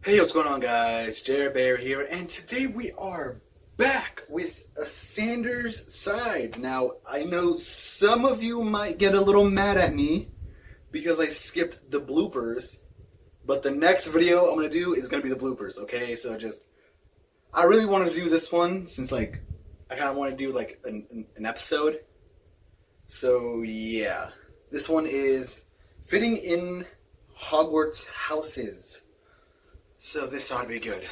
Hey, what's going on, guys? Jer-bear here, and today we are back with a Sanders Sides. Now, I know some of you might get a little mad at me because I skipped the bloopers, but the next video I'm going to do is going to be the bloopers, okay? So I really want to do this one since, I kind of want to do, an episode. So, yeah. This one is fitting in Hogwarts houses. So this ought to be good.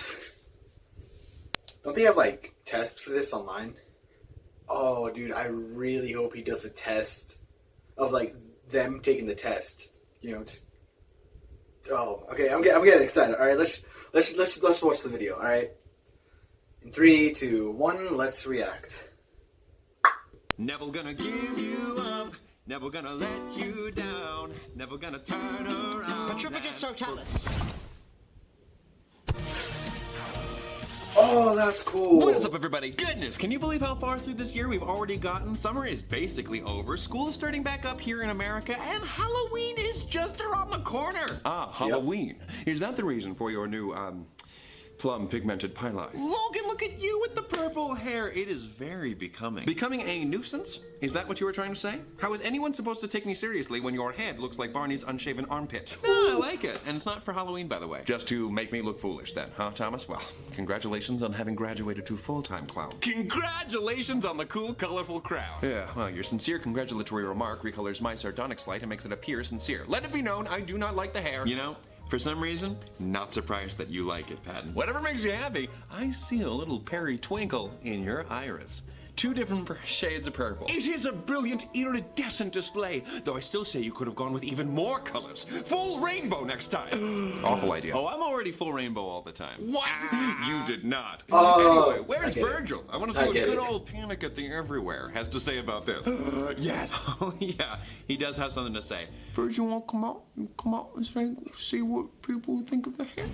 Don't they have tests for this online? Oh, dude, I really hope he does a test of them taking the test. Oh, okay. I'm getting excited. All right, let's watch the video. All right. In 3, 2, 1, let's react. Never gonna give you up. Never gonna let you down. Never gonna turn around. Petrificus totalis. Oh, that's cool. What is up, everybody? Goodness, can you believe how far through this year we've already gotten? Summer is basically over, school is starting back up here in America, and Halloween is just around the corner. Ah, Halloween. Yep. Is that the reason for your new, plum pigmented pylon? Logan, look at you with the purple hair. It is very becoming. Becoming a nuisance? Is that what you were trying to say? How is anyone supposed to take me seriously when your head looks like Barney's unshaven armpit? No, I like it. And it's not for Halloween, by the way. Just to make me look foolish then, huh, Thomas? Well, congratulations on having graduated to full-time clown. Congratulations on the cool, colorful crown. Yeah, well, your sincere congratulatory remark recolors my sardonic slight and makes it appear sincere. Let it be known, I do not like the hair. You know, for some reason, not surprised that you like it, Patton. Whatever makes you happy, I see a little Perry twinkle in your iris. 2 different shades of purple. It is a brilliant, iridescent display, though I still say you could have gone with even more colors. Full rainbow next time. Awful idea. Oh, I'm already full rainbow all the time. What? You did not. Anyway, where's Virgil? I want to see what good old Panic at the Everywhere has to say about this. Yes. Oh, yeah. He does have something to say. Virgil won't come out and see what people think of the hair.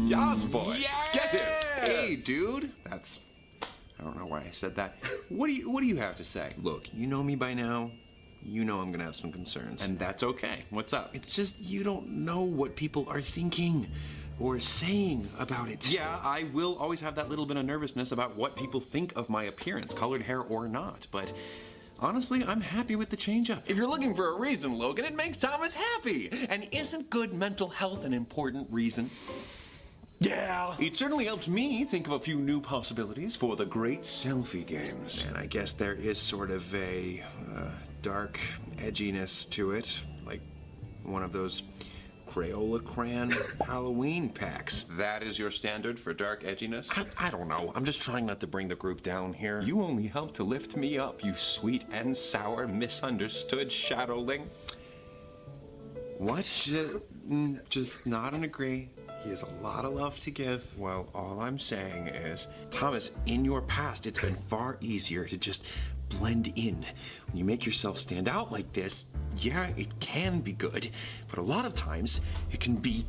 Yes, boy. Yes! Get it. Hey, dude. I don't know why I said that. What do you have to say? Look, you know me by now. You know I'm gonna have some concerns. And that's okay. What's up? It's just you don't know what people are thinking or saying about it. Yeah, I will always have that little bit of nervousness about what people think of my appearance, colored hair or not, but honestly, I'm happy with the change-up. If you're looking for a reason, Logan, it makes Thomas happy. And isn't good mental health an important reason? Yeah, it certainly helped me think of a few new possibilities for the great selfie games. And I guess there is sort of a dark edginess to it, like one of those Crayola crayon Halloween packs. That is your standard for dark edginess? I don't know. I'm just trying not to bring the group down here. You only help to lift me up, you sweet and sour, misunderstood shadowling. What? Just nod and agree. He has a lot of love to give. Well, all I'm saying is, Thomas, in your past, it's been far easier to just blend in. When you make yourself stand out like this, yeah, it can be good, but a lot of times, it can be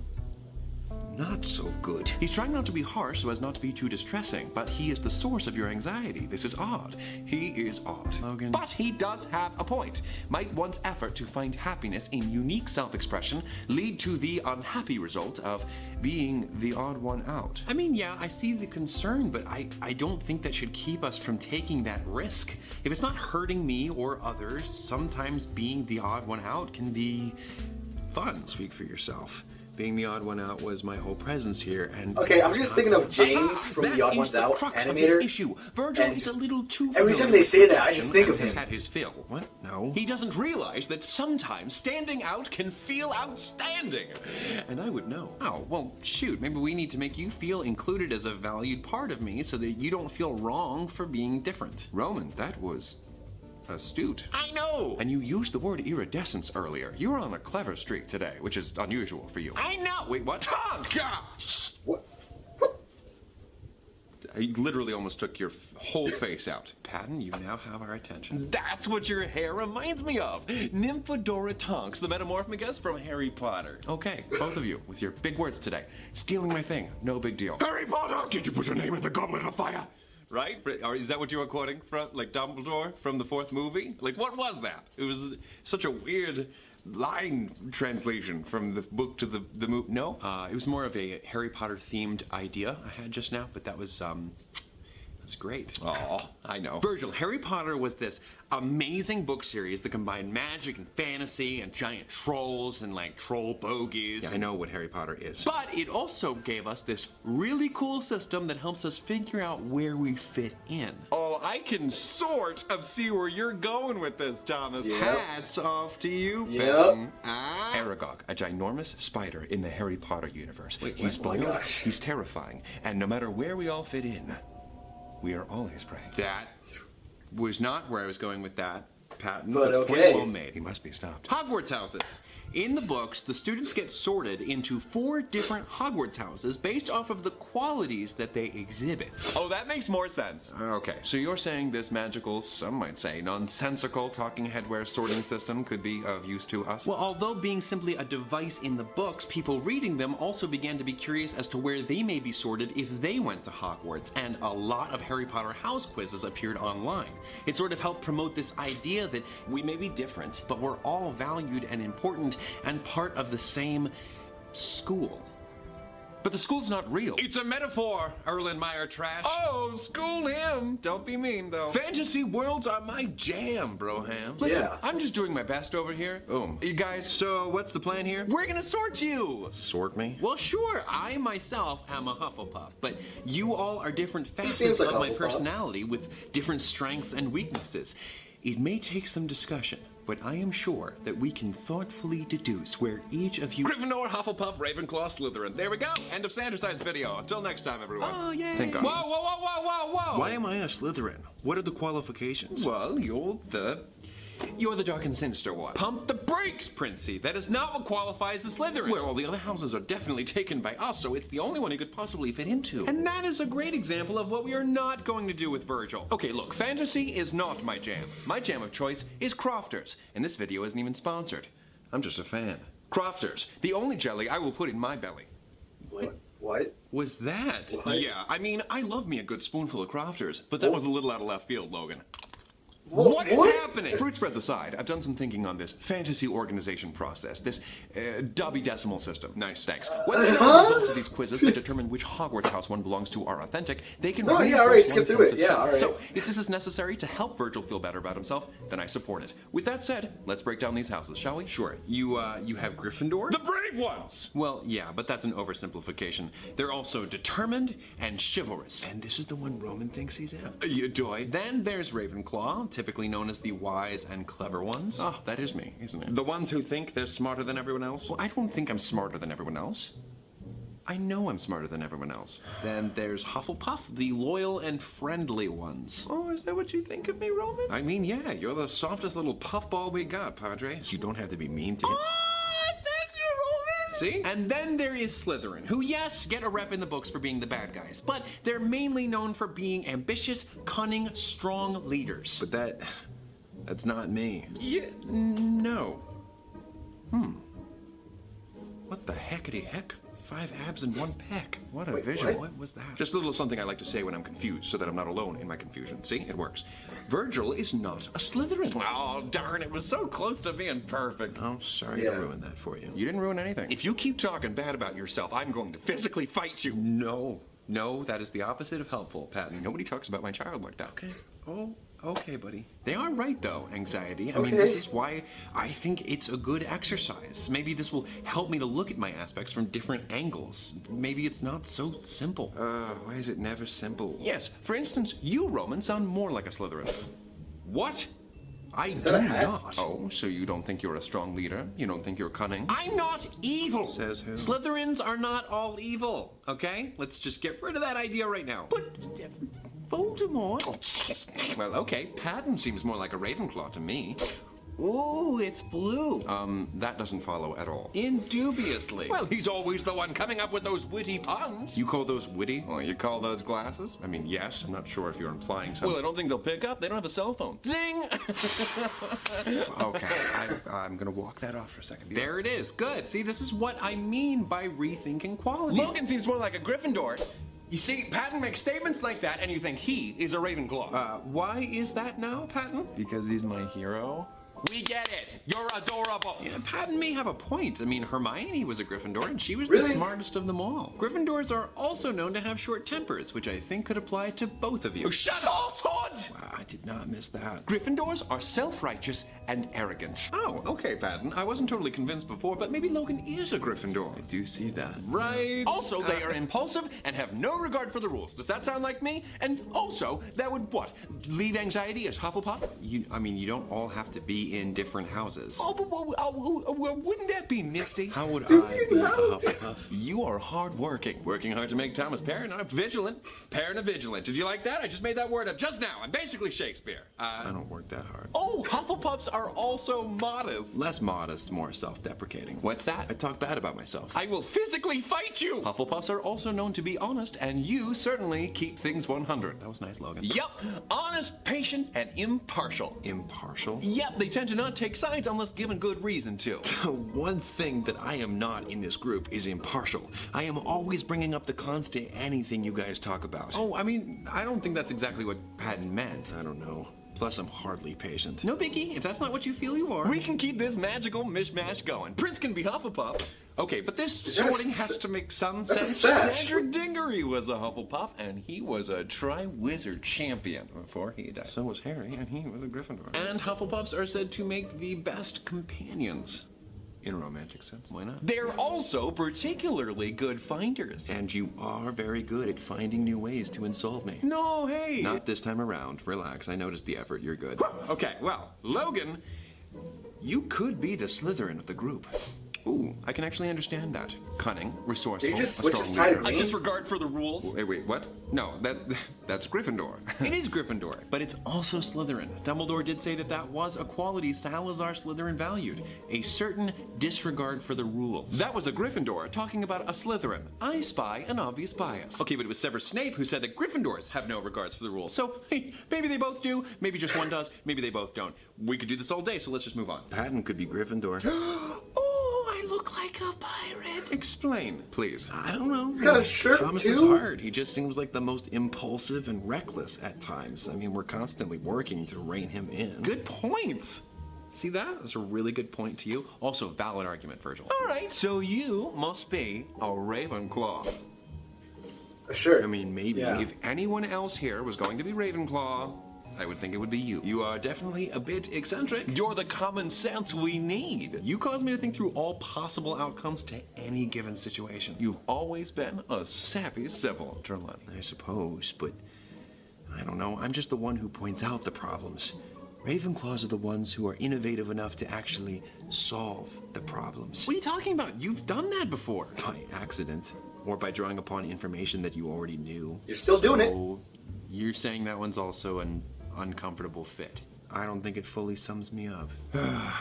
not so good. He's trying not to be harsh so as not to be too distressing, but he is the source of your anxiety. This is odd. He is odd, Logan. But he does have a point. Might one's effort to find happiness in unique self-expression lead to the unhappy result of being the odd one out? I mean, yeah, I see the concern, but I don't think that should keep us from taking that risk. If it's not hurting me or others, sometimes being the odd one out can be fun. Speak for yourself. Being the odd one out was my whole presence here, and okay, I'm just thinking of James from the Odd Ones Out animator. Issue. Virgil is a little too every time they say that, I just think of him. Had his fill. What? No. He doesn't realize that sometimes standing out can feel outstanding, and I would know. Oh, well, shoot. Maybe we need to make you feel included as a valued part of me, so that you don't feel wrong for being different. Roman, that was astute. I know! And you used the word iridescence earlier. You were on a clever streak today, which is unusual for you. I know! Wait, what? Tom! What? I literally almost took your whole face out. Patton, you now have our attention. That's what your hair reminds me of. Nymphadora Tonks, the metamorphogus from Harry Potter. Okay, both of you, with your big words today. Stealing my thing, no big deal. Harry Potter! Did you put your name in the Goblet of Fire? Right? Or is that what you were quoting from, like Dumbledore from the 4th movie? Like, what was that? It was such a weird line translation from the book to the movie. No? It was more of a Harry Potter themed idea I had just now, but that was great. Oh, I know. Virgil, Harry Potter was this amazing book series that combined magic and fantasy and giant trolls and like troll bogies. Yeah, I know what Harry Potter is. But it also gave us this really cool system that helps us figure out where we fit in. Oh, I can sort of see where you're going with this, Thomas. Yep. Hats off to you, Yep. Ben. Aragog, a ginormous spider in the Harry Potter universe. Wait, he's what? Oh my bold, gosh. he's terrifying, and no matter where we all fit in, we are always prey. That was not where I was going with that, Patton. But okay. Point well made. He must be stopped. Hogwarts houses. In the books, the students get sorted into 4 different Hogwarts houses based off of the qualities that they exhibit. Oh, that makes more sense. Okay, so you're saying this magical, some might say nonsensical talking headwear sorting system could be of use to us? Well, although being simply a device in the books, people reading them also began to be curious as to where they may be sorted if they went to Hogwarts, and a lot of Harry Potter house quizzes appeared online. It sort of helped promote this idea that we may be different, but we're all valued and important and part of the same school. But the school's not real. It's a metaphor, Erlenmeyer trash. Oh, school him. Don't be mean, though. Fantasy worlds are my jam, Broham. Listen, Yeah. I'm just doing my best over here. Boom. You guys, so what's the plan here? We're gonna sort you. Sort me? Well, sure. I myself am a Hufflepuff, but you all are different seems facets like of my Hufflepuff. personality with different strengths and weaknesses. It may take some discussion, but I am sure that we can thoughtfully deduce where each of you— Gryffindor, Hufflepuff, Ravenclaw, Slytherin. There we go. End of Sanderside's video. Until next time, everyone. Oh, yeah. Thank God. Whoa, whoa, whoa, whoa, whoa, whoa! Why am I a Slytherin? What are the qualifications? Well, you're the dark and sinister one. Pump the brakes, Princey. That is not what qualifies as Slytherin. Well, all the other houses are definitely taken by us, so it's the only one he could possibly fit into. And that is a great example of what we are not going to do with Virgil. Okay, look, fantasy is not my jam. My jam of choice is Crofters, and this video isn't even sponsored. I'm just a fan. Crofters, the only jelly I will put in my belly. What? Was that? What? Yeah, I mean, I love me a good spoonful of Crofters, but that was a little out of left field, Logan. What? What is happening? Fruit spreads aside, I've done some thinking on this fantasy organization process, this Dobby decimal system. Nice, thanks. When they know the results of these quizzes that determine which Hogwarts house one belongs to are authentic, they can Oh, yeah, reinforce all right, one's skip through sense it. of Yeah, self. all right. So, if this is necessary to help Virgil feel better about himself, then I support it. With that said, let's break down these houses, shall we? Sure. You have Gryffindor? The brave ones! Well, yeah, but that's an oversimplification. They're also determined and chivalrous. And this is the one Roman thinks he's in. Do I? Then there's Ravenclaw, typically known as the wise and clever ones. Oh, that is me, isn't it? The ones who think they're smarter than everyone else? Well, I don't think I'm smarter than everyone else. I know I'm smarter than everyone else. Then there's Hufflepuff, the loyal and friendly ones. Oh, is that what you think of me, Roman? I mean, yeah, you're the softest little puffball we got, Padre. You don't have to be mean to him. See? And then there is Slytherin, who, yes, get a rep in the books for being the bad guys, but they're mainly known for being ambitious, cunning, strong leaders. But that's not me. Yeah, no. What the heckity heck? 5 abs and 1 peck. What a vision. What was that? Just a little something I like to say when I'm confused, so that I'm not alone in my confusion. See? It works. Virgil is not a Slytherin. Oh, darn, it was so close to being perfect. Oh, sorry to ruin that for you. You didn't ruin anything. If you keep talking bad about yourself, I'm going to physically fight you. No, that is the opposite of helpful, Patton. Nobody talks about my child like that. Okay. Oh, okay, buddy. They are right, though, anxiety. I mean, this is why I think it's a good exercise. Maybe this will help me to look at my aspects from different angles. Maybe it's not so simple. Why is it never simple? Yes, for instance, you, Roman, sound more like a Slytherin. What? I do not. Oh, so you don't think you're a strong leader? You don't think you're cunning? I'm not evil! Says who? Slytherins are not all evil, okay? Let's just get rid of that idea right now. But Voldemort? Oh, well, okay, Patton seems more like a Ravenclaw to me. Ooh, it's blue. That doesn't follow at all. Indubiously. Well, he's always the one coming up with those witty puns. You call those witty? Well, you call those glasses? I mean, yes. I'm not sure if you're implying something. Well, I don't think they'll pick up. They don't have a cell phone. Zing! Okay, I'm gonna walk that off for a second. There it is. Good. See, this is what I mean by rethinking quality. Logan seems more like a Gryffindor. You see, Patton makes statements like that, and you think he is a Ravenclaw. Why is that now, Patton? Because he's my hero. We get it. You're adorable. Yeah, Patton may have a point. I mean, Hermione was a Gryffindor, and she was Really? the smartest of them all. Gryffindors are also known to have short tempers, which I think could apply to both of you. Oh, shut up, Todd! Wow, I did not miss that. Gryffindors are self-righteous and arrogant. Oh, okay, Patton. I wasn't totally convinced before, but maybe Logan is a Gryffindor. I do see that. Right. Also, they are impulsive and have no regard for the rules. Does that sound like me? And also, that would what? Leave anxiety as Hufflepuff? You don't all have to be in different houses. Oh, but wouldn't that be nifty? How would I be a know? Hufflepuff? You are hardworking, working hard to make Thomas paranoid, vigilant. Paranoid-vigilant. Did you like that? I just made that word up just now. I'm basically Shakespeare. I don't work that hard. Oh, Hufflepuffs are also modest. Less modest, more self-deprecating. What's that? I talk bad about myself. I will physically fight you! Hufflepuffs are also known to be honest, and you certainly keep things 100. That was nice, Logan. Yup, honest, patient, and impartial. Impartial? Yep, they tend to not take sides unless given good reason to. One thing that I am not in this group is impartial. I am always bringing up the cons to anything you guys talk about. Oh, I mean, I don't think that's exactly what Patton meant. I don't know. Plus, I'm hardly patient. No biggie, if that's not what you feel you are. We can keep this magical mishmash going. Prince can be Hufflepuff. Okay, but this that a sorting s- has to make some that's a sense. sash. Cedric Diggory was a Hufflepuff, and he was a Triwizard champion before he died. So was Harry, and he was a Gryffindor. And Hufflepuffs are said to make the best companions. In a romantic sense. Why not? They're also particularly good finders. And you are very good at finding new ways to insult me. No, hey! Not this time around. Relax. I noticed the effort. You're good. Okay, well, Logan, you could be the Slytherin of the group. Ooh, I can actually understand that. Cunning, resourceful, Did you just a switch strong his title? leader. A disregard for the rules. Wait, what? No, that's Gryffindor. It is Gryffindor, but it's also Slytherin. Dumbledore did say that was a quality Salazar Slytherin valued, a certain disregard for the rules. That was a Gryffindor talking about a Slytherin. I spy an obvious bias. Okay, but it was Severus Snape who said that Gryffindors have no regards for the rules. So, hey, maybe they both do, maybe just one does, maybe they both don't. We could do this all day, so let's just move on. Patton could be Gryffindor. Oh, I look like a pirate. Explain, please. I don't know. He's got a shirt, Thomas too? is hard. He just seems like the most impulsive and reckless at times. I mean, we're constantly working to rein him in. Good point. See that? That's a really good point to you. Also, valid argument, Virgil. All right, so you must be a Ravenclaw. Sure. I mean, maybe. Yeah. If anyone else here was going to be Ravenclaw, I would think it would be you. You are definitely a bit eccentric. You're the common sense we need. You cause me to think through all possible outcomes to any given situation. You've always been a sappy Sybil, Trelawney. I suppose, but I don't know. I'm just the one who points out the problems. Ravenclaws are the ones who are innovative enough to actually solve the problems. What are you talking about? You've done that before. By accident, or by drawing upon information that you already knew. You're still doing it. So, you're saying that one's also an uncomfortable fit. I don't think it fully sums me up.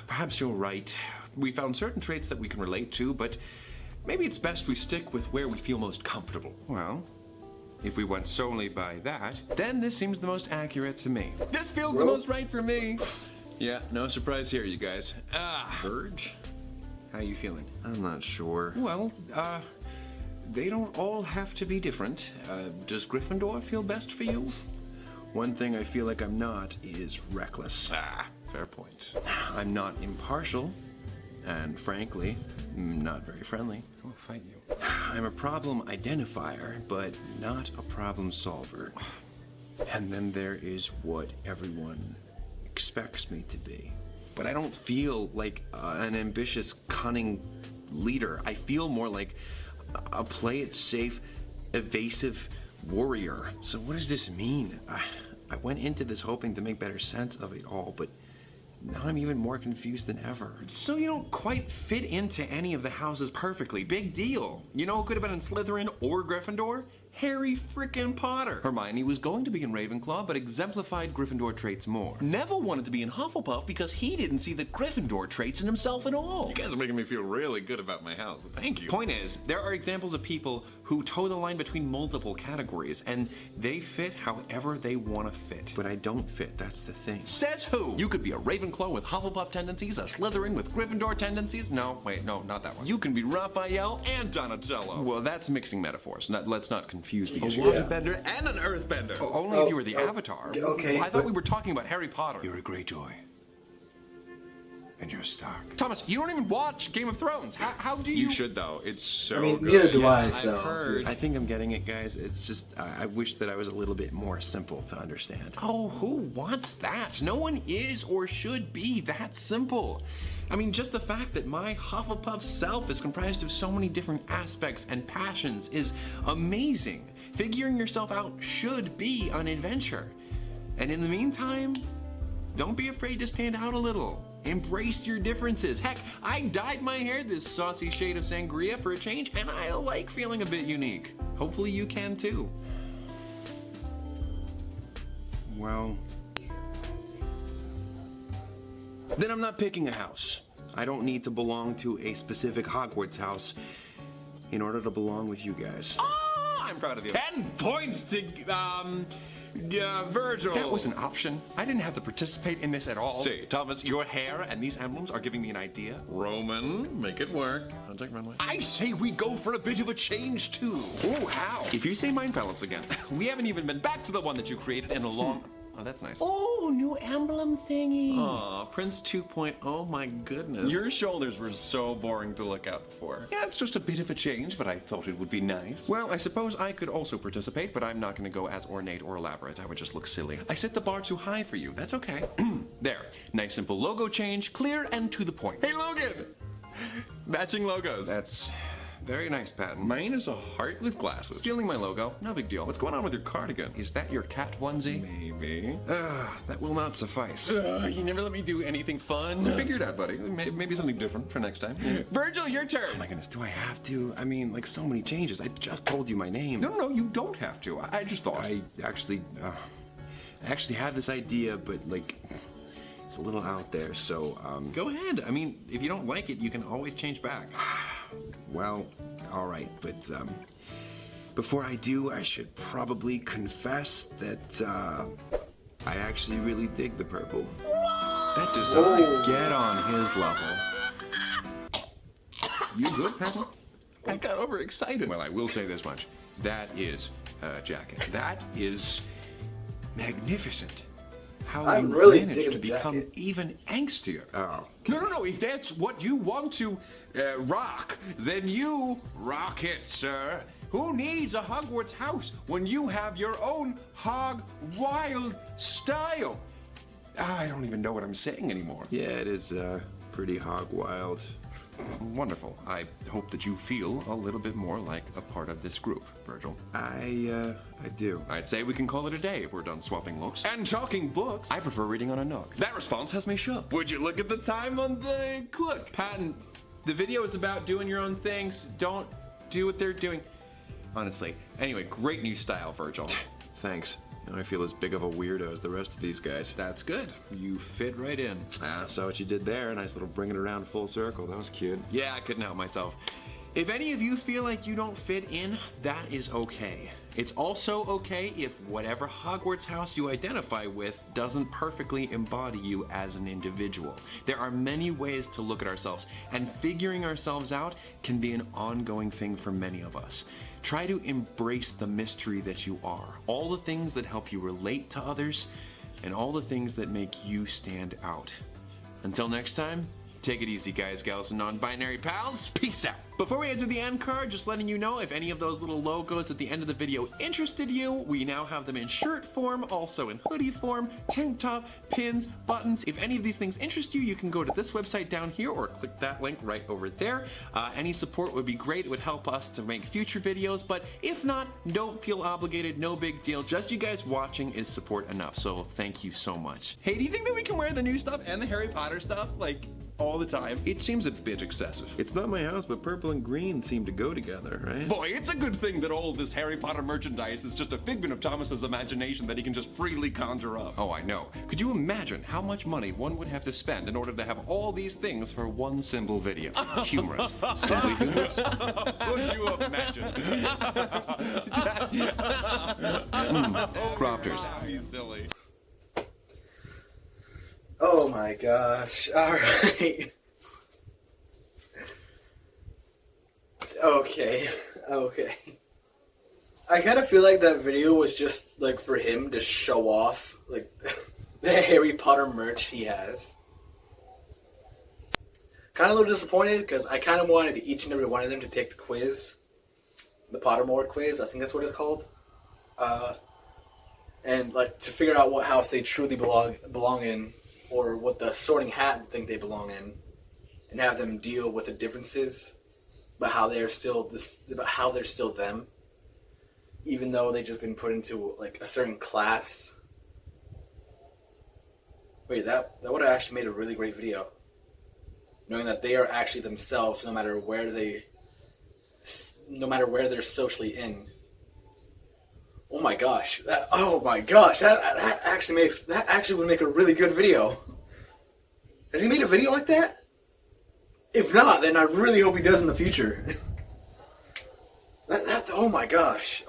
Perhaps you're right. We found certain traits that we can relate to, but maybe it's best we stick with where we feel most comfortable. Well, if we went solely by that, then this seems the most accurate to me. This feels the most right for me. Yeah, no surprise here, you guys. Virg, how you feeling? I'm not sure. Well, they don't all have to be different. Does Gryffindor feel best for you? One thing I feel like I'm not is reckless. Fair point. I'm not impartial, and frankly, not very friendly. I'll fight you. I'm a problem identifier, but not a problem solver. And then there is what everyone expects me to be. But I don't feel like an ambitious, cunning leader. I feel more like a play it safe, evasive warrior. So what does this mean? I went into this hoping to make better sense of it all, but now I'm even more confused than ever. So you don't quite fit into any of the houses perfectly. Big deal. You know who could have been in Slytherin or Gryffindor? Harry frickin' Potter. Hermione was going to be in Ravenclaw, but exemplified Gryffindor traits more. Neville wanted to be in Hufflepuff because he didn't see the Gryffindor traits in himself at all. You guys are making me feel really good about my house. Thank you. Point is, there are examples of people who toe the line between multiple categories, and they fit however they want to fit. But I don't fit, that's the thing. Says who? You could be a Ravenclaw with Hufflepuff tendencies, a Slytherin with Gryffindor tendencies. No, wait, no, not that one. You can be Raphael and Donatello. Well, that's mixing metaphors. Let's not confuse the issue. Yeah. Waterbender and an earthbender. Only if you were the Avatar. okay, I thought but- we were talking about Harry Potter. You're a Greyjoy. and you're Stark. Thomas, you don't even watch Game of Thrones. How do you... You should, though. It's so I mean, good. neither do I, I've so. heard. I think I'm getting it, guys. It's just, I wish that I was a little bit more simple to understand. Oh, who wants that? No one is or should be that simple. I mean, just the fact that my Hufflepuff self is comprised of so many different aspects and passions is amazing. Figuring yourself out should be an adventure. And in the meantime, don't be afraid to stand out a little. Embrace your differences. Heck, I dyed my hair this saucy shade of sangria for a change, and I like feeling a bit unique. Hopefully you can too. Well, then I'm not picking a house. I don't need to belong to a specific Hogwarts house in order to belong with you guys. Oh, I'm proud of you. 10 points to, Virgil. That was an option. I didn't have to participate in this at all. Say, Thomas, your hair and these emblems are giving me an idea. Roman, make it work. Contact runway. I say we go for a bit of a change too. Oh, how? If you say Mind Palace again, we haven't even been back to the one that you created in a long... Oh, that's nice. Oh, new emblem thingy. Aw, Prince 2.0, oh my goodness. Your shoulders were so boring to look up for. Yeah, it's just a bit of a change, but I thought it would be nice. Well, I suppose I could also participate, but I'm not going to go as ornate or elaborate. I would just look silly. I set the bar too high for you. That's okay. There, nice simple logo change, clear and to the point. Hey, Logan! Matching logos. That's very nice, Patton. Mine is a heart with glasses. Stealing my logo, no big deal. What's going on with your cardigan? Is that your cat onesie? Maybe. That will not suffice. You never let me do anything fun. Figure it out, buddy. Maybe something different for next time. Virgil, your turn. Oh my goodness, do I have to? I mean, like so many changes. I just told you my name. No, you don't have to. I just thought. I actually have this idea, but like, it's a little out there. So, Go ahead. I mean, if you don't like it, you can always change back. well, all right. But before I do, I should probably confess that I actually really dig the purple. That design, get on his level. You good, Patton? I got overexcited. Well, I will say this much. That is a jacket. That is magnificent. How I'm you really managed digging to the become jacket. even angstier. Oh. No. If that's what you want to rock, then you rock it, sir. Who needs a Hogwarts house when you have your own hog wild style? I don't even know what I'm saying anymore. Yeah, it is pretty hog wild. Wonderful. I hope that you feel a little bit more like a part of this group, Virgil. I do. I'd say we can call it a day if we're done swapping looks. And talking books. I prefer reading on a nook. That response has me shook. Would you look at the time on the clock? Patton, the video is about doing your own things. Don't do what they're doing. Honestly. Anyway, great new style, Virgil. Thanks. Now I feel as big of a weirdo as the rest of these guys. That's good. You fit right in. Ah, saw what you did there. Nice little bring it around full circle. That was cute. Yeah, I couldn't help myself. If any of you feel like you don't fit in, that is okay. It's also okay if whatever Hogwarts house you identify with doesn't perfectly embody you as an individual. There are many ways to look at ourselves, and figuring ourselves out can be an ongoing thing for many of us. Try to embrace the mystery that you are, all the things that help you relate to others, and all the things that make you stand out. Until next time, take it easy, guys, gals, and non-binary pals. Peace out. Before we head to the end card, just letting you know if any of those little logos at the end of the video interested you, we now have them in shirt form, also in hoodie form, tank top, pins, buttons. If any of these things interest you, you can go to this website down here or click that link right over there. Any support would be great. It would help us to make future videos, but if not, don't feel obligated. No big deal. Just you guys watching is support enough, so thank you so much. Hey, do you think that we can wear the new stuff and the Harry Potter stuff, like, all the time? It seems a bit excessive. It's not my house, but purple and green seem to go together, right? Boy, it's a good thing that all this Harry Potter merchandise is just a figment of Thomas's imagination that he can just freely conjure up. Oh, I know. Could you imagine how much money one would have to spend in order to have all these things for one simple video? Humorous. Simply humorous. Could you imagine? Crofters. He's silly. Oh my gosh. Alright. Okay. I kind of feel like that video was just like for him to show off like the Harry Potter merch he has. kind of a little disappointed because I kind of wanted each and every one of them to take the quiz, the Pottermore quiz. I think that's what it's called, and like to figure out what house they truly belong in, or what the Sorting Hat think they belong in, and have them deal with the differences, but how they're still them, even though they just been put into like a certain class. Wait, that would have actually made a really great video. Knowing that they are actually themselves, no matter where they're socially in. Oh my gosh! That actually would make a really good video. Has he made a video like that? If not, then I really hope he does in the future. Oh my gosh!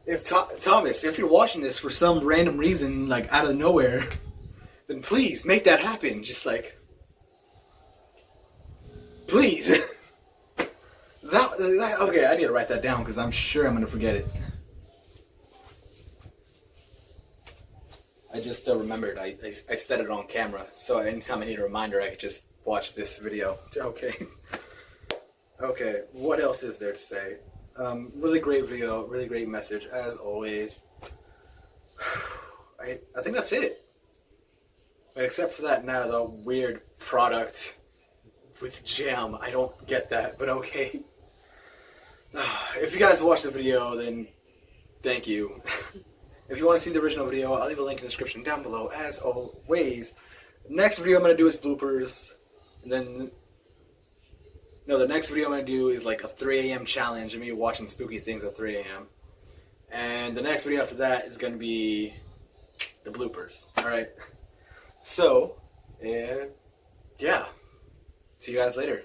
If Thomas, if you're watching this for some random reason, like out of nowhere, then please make that happen. Just like, please. Okay, I need to write that down because I'm sure I'm gonna forget it. I just remembered. I said it on camera, so anytime I need a reminder, I could just watch this video. Okay. Okay. What else is there to say? Really great video, really great message as always. I think that's it. But except for that now, the weird product with jam. I don't get that, but okay. If you guys watched the video, then thank you. If you want to see the original video, I'll leave a link in the description down below, as always. Next video I'm going to do is bloopers. And then, no, the next video I'm going to do is like a 3 a.m. challenge of me watching spooky things at 3 a.m. And the next video after that is going to be the bloopers. Alright? So, yeah. See you guys later.